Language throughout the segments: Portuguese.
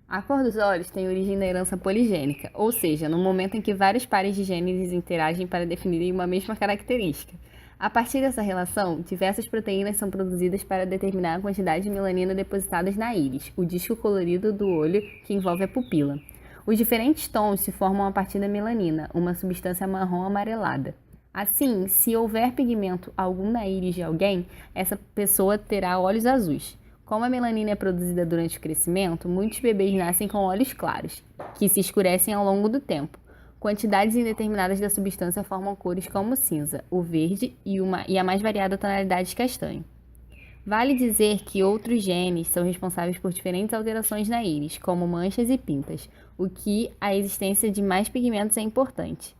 A cor dos olhos tem origem na herança poligênica, ou seja, no momento em que vários pares de genes interagem para definirem uma mesma característica. A partir dessa relação, diversas proteínas são produzidas para determinar a quantidade de melanina depositadas na íris, o disco colorido do olho que envolve a pupila. Os diferentes tons se formam a partir da melanina, uma substância marrom amarelada. Assim, se houver pigmento algum na íris de alguém, essa pessoa terá olhos azuis. Como a melanina é produzida durante o crescimento, muitos bebês nascem com olhos claros, que se escurecem ao longo do tempo. Quantidades indeterminadas da substância formam cores como o cinza, o verde e a mais variada tonalidade castanho. Vale dizer que outros genes são responsáveis por diferentes alterações na íris, como manchas e pintas, o que a existência de mais pigmentos é importante,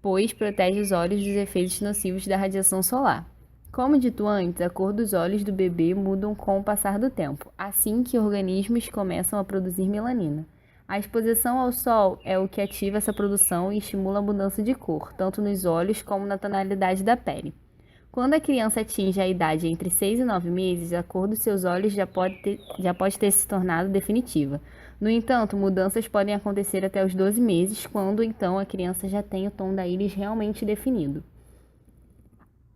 pois protege os olhos dos efeitos nocivos da radiação solar. Como dito antes, a cor dos olhos do bebê mudam com o passar do tempo, assim que organismos começam a produzir melanina. A exposição ao sol é o que ativa essa produção e estimula a mudança de cor, tanto nos olhos como na tonalidade da pele. Quando a criança atinge a idade entre 6 e 9 meses, a cor dos seus olhos já pode ter se tornado definitiva. No entanto, mudanças podem acontecer até os 12 meses, quando então a criança já tem o tom da íris realmente definido.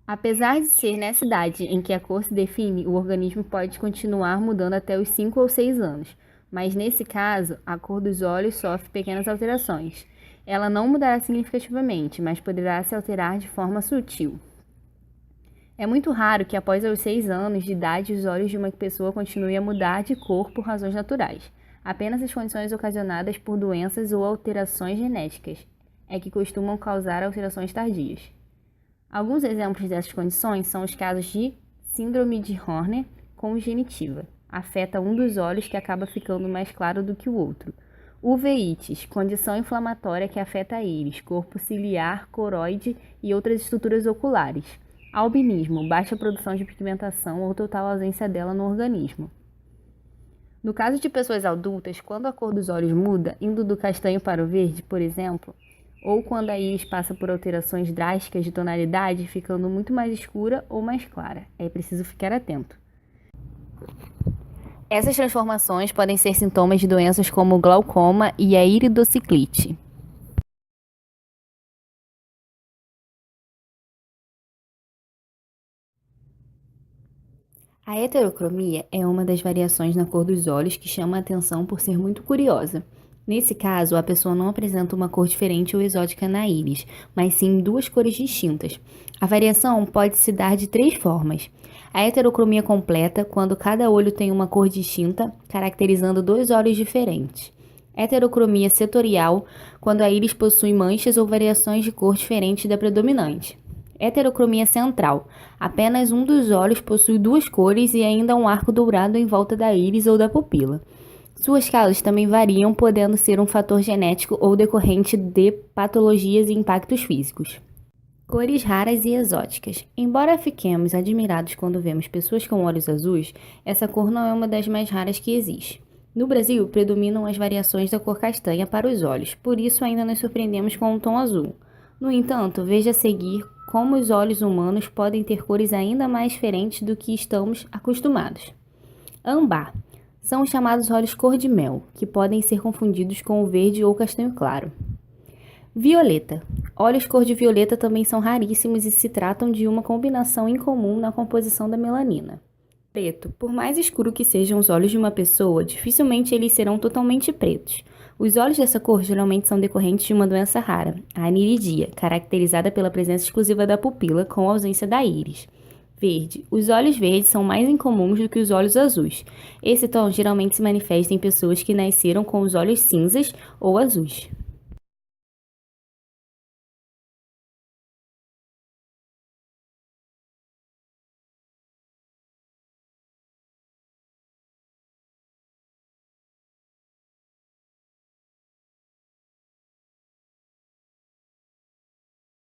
Apesar de ser nessa idade em que a cor se define, o organismo pode continuar mudando até os 5 ou 6 anos, mas nesse caso, a cor dos olhos sofre pequenas alterações. Ela não mudará significativamente, mas poderá se alterar de forma sutil. É muito raro que após os 6 anos de idade os olhos de uma pessoa continuem a mudar de cor por razões naturais. Apenas as condições ocasionadas por doenças ou alterações genéticas é que costumam causar alterações tardias. Alguns exemplos dessas condições são os casos de síndrome de Horner congenitiva. Afeta um dos olhos que acaba ficando mais claro do que o outro. Uveites, condição inflamatória que afeta a íris, corpo ciliar, coroide e outras estruturas oculares. Albinismo, baixa produção de pigmentação ou total ausência dela no organismo. No caso de pessoas adultas, quando a cor dos olhos muda, indo do castanho para o verde, por exemplo, ou quando a íris passa por alterações drásticas de tonalidade, ficando muito mais escura ou mais clara, é preciso ficar atento. Essas transformações podem ser sintomas de doenças como o glaucoma e a iridociclite. A heterocromia é uma das variações na cor dos olhos que chama a atenção por ser muito curiosa. Nesse caso, a pessoa não apresenta uma cor diferente ou exótica na íris, mas sim duas cores distintas. A variação pode se dar de 3 formas. A heterocromia completa, quando cada olho tem uma cor distinta, caracterizando 2 olhos diferentes. Heterocromia setorial, quando a íris possui manchas ou variações de cor diferentes da predominante. Heterocromia central. Apenas um dos olhos possui 2 cores e ainda um arco dourado em volta da íris ou da pupila. Suas causas também variam, podendo ser um fator genético ou decorrente de patologias e impactos físicos. Cores raras e exóticas. Embora fiquemos admirados quando vemos pessoas com olhos azuis, essa cor não é uma das mais raras que existe. No Brasil, predominam as variações da cor castanha para os olhos, por isso ainda nos surpreendemos com o tom azul. No entanto, veja a seguir como os olhos humanos podem ter cores ainda mais diferentes do que estamos acostumados. Âmbar. São os chamados olhos cor-de-mel, que podem ser confundidos com o verde ou castanho claro. Violeta. Olhos cor-de-violeta também são raríssimos e se tratam de uma combinação incomum na composição da melanina. Preto. Por mais escuro que sejam os olhos de uma pessoa, dificilmente eles serão totalmente pretos. Os olhos dessa cor geralmente são decorrentes de uma doença rara, a aniridia, caracterizada pela presença exclusiva da pupila com a ausência da íris. Verde. Os olhos verdes são mais incomuns do que os olhos azuis. Esse tom geralmente se manifesta em pessoas que nasceram com os olhos cinzas ou azuis.